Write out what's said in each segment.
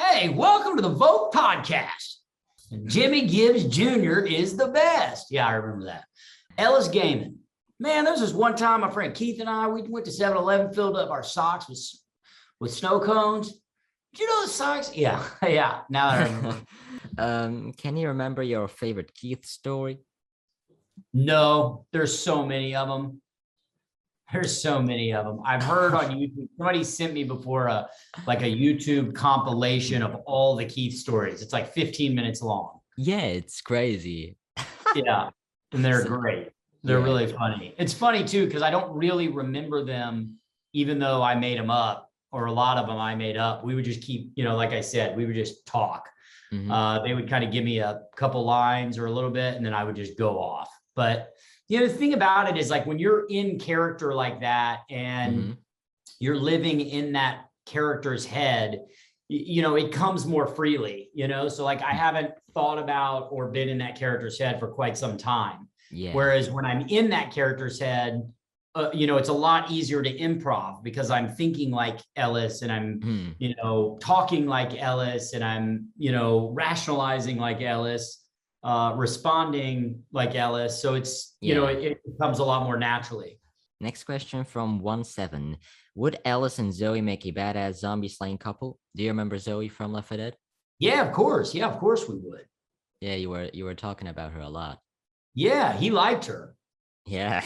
Hey, welcome to the Vote Podcast. Jimmy Gibbs Jr. is the best. Yeah, I remember that. Ellis Gaiman. Man, there was this one time my friend Keith and I, we went to 7-Eleven, filled up our socks with snow cones. Do you know the socks? Yeah, yeah. Now that I remember. Can you remember your favorite Keith story? No, there's so many of them. There's so many of them. I've heard on YouTube, somebody sent me before a YouTube compilation of all the Keith stories. It's like 15 minutes long. Yeah, it's crazy. Yeah, and they're great. They're really funny. It's funny too, because I don't really remember them, even though I made them up, or a lot of them I made up. We would just keep, like I said, we would just talk. Mm-hmm. They would kind of give me a couple lines or a little bit, and then I would just go off. But the thing about it is, like, when you're in character like that and you're living in that character's head, it comes more freely, So like, I haven't thought about or been in that character's head for quite some time. Yeah. Whereas when I'm in that character's head, it's a lot easier to improv because I'm thinking like Ellis and I'm, talking like Ellis and I'm, rationalizing like Ellis. Responding like Ellis, so it's it comes a lot more naturally. Next question from 1-7. Would Ellis and Zoe make a badass zombie slaying couple? Do you remember Zoe from Left 4 Dead? Yeah, of course. Yeah, of course we would. Yeah, you were talking about her a lot. Yeah, he liked her. Yeah.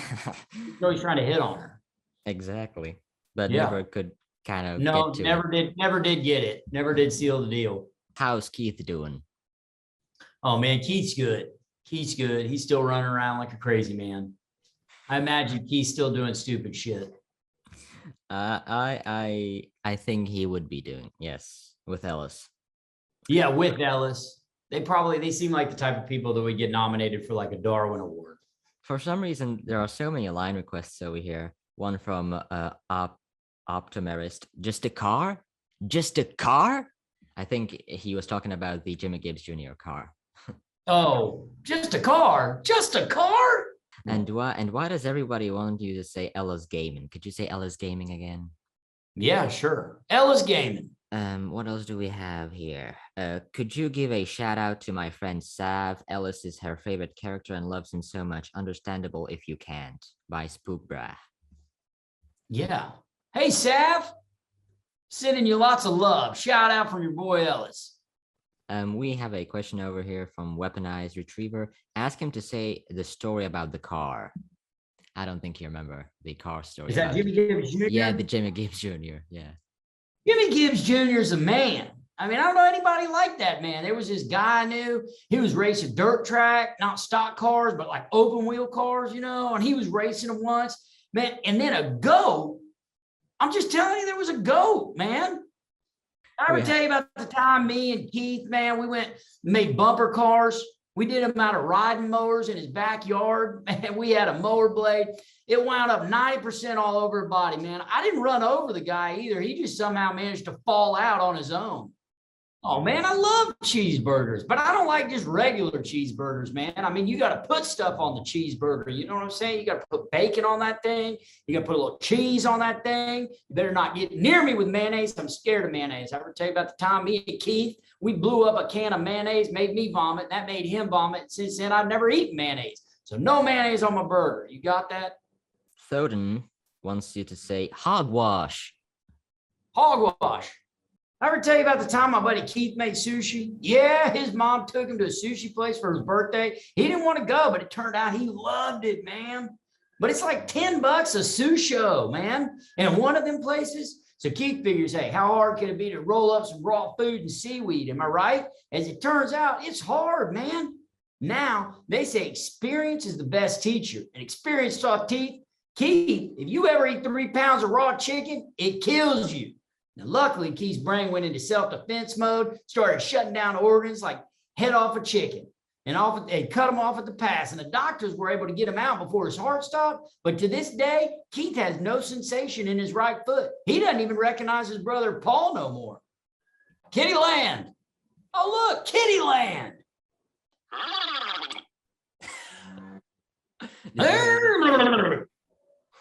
So he's trying to hit on her. Exactly, but never could kind of never did get it. Never did seal the deal. How's Keith doing? Oh man, Keith's good. He's good. He's still running around like a crazy man. I imagine Keith's still doing stupid shit. I think he would be doing, yes, with Ellis. Yeah, with Ellis. They seem like the type of people that would get nominated for like a Darwin Award. For some reason, there are so many line requests over here. One from Optimerist. Just a car? Just a car? I think he was talking about the Jimmy Gibbs Jr. car. Oh, just a car? Just a car? And why does everybody want you to say Ellis Gaming? Could you say Ellis Gaming again? Yeah, sure. Ellis Gaming. What else do we have here? Could you give a shout out to my friend Sav? Ellis is her favorite character and loves him so much. Understandable if you can't. By Spookbra. Yeah. Hey, Sav. Sending you lots of love. Shout out from your boy Ellis. We have a question over here from Weaponized Retriever. Ask him to say the story about the car. I don't think you remember the car story. Is that Jimmy Gibbs Jr.? Yeah, the Jimmy Gibbs Jr. Yeah. Jimmy Gibbs Jr. is a man. I mean, I don't know anybody like that, man. There was this guy I knew. He was racing dirt track, not stock cars, but like open wheel cars, and he was racing them once, man. And then a goat. I'm just telling you, there was a goat, man. I would tell you about the time me and Keith, man, we made bumper cars. We did them out of riding mowers in his backyard. Man, we had a mower blade. It wound up 90% all over her body, man. I didn't run over the guy either. He just somehow managed to fall out on his own. Oh, man, I love cheeseburgers, but I don't like just regular cheeseburgers, man. I mean, you got to put stuff on the cheeseburger. You know what I'm saying? You got to put bacon on that thing. You got to put a little cheese on that thing. You better not get near me with mayonnaise. I'm scared of mayonnaise. I ever tell you about the time me and Keith, we blew up a can of mayonnaise, made me vomit. That made him vomit. Since then, I've never eaten mayonnaise. So no mayonnaise on my burger. You got that? Thoden wants you to say hogwash. Hogwash. I ever tell you about the time my buddy Keith made sushi? Yeah, his mom took him to a sushi place for his birthday. He didn't want to go, but it turned out he loved it, man. But it's like $10 a sushi, man. And one of them places. So Keith figures, hey, how hard can it be to roll up some raw food and seaweed? Am I right? As it turns out, it's hard, man. Now, they say experience is the best teacher. And experience taught Keith, if you ever eat 3 pounds of raw chicken, it kills you. Now, luckily, Keith's brain went into self-defense mode, started shutting down organs like head off a chicken, and they cut him off at the pass. And the doctors were able to get him out before his heart stopped. But to this day, Keith has no sensation in his right foot. He doesn't even recognize his brother Paul no more. Kitty Land. Oh, look, Kitty Land.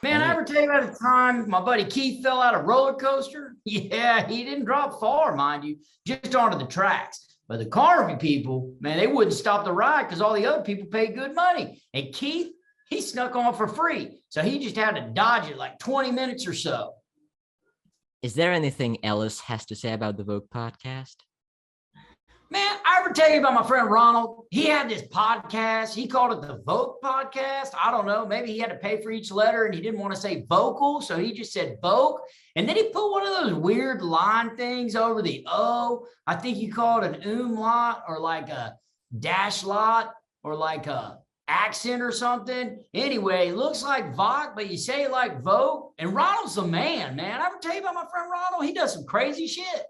Man, I ever tell you about the time my buddy Keith fell out a roller coaster? Yeah, he didn't drop far, mind you, just onto the tracks. But the carnival people, man, they wouldn't stop the ride because all the other people paid good money. And Keith, he snuck on for free. So he just had to dodge it like 20 minutes or so. Is there anything Ellis has to say about the Vogue podcast? Man, I ever tell you about my friend Ronald? He had this podcast. He called it the Vogue podcast. I don't know. Maybe he had to pay for each letter and he didn't want to say vocal. So he just said Vogue. And then he put one of those weird line things over the O. I think you call it an umlaut or like a dash lot or like a accent or something. Anyway, it looks like Vogue, but you say it like Vogue. And Ronald's the man. I ever tell you about my friend Ronald? He does some crazy shit.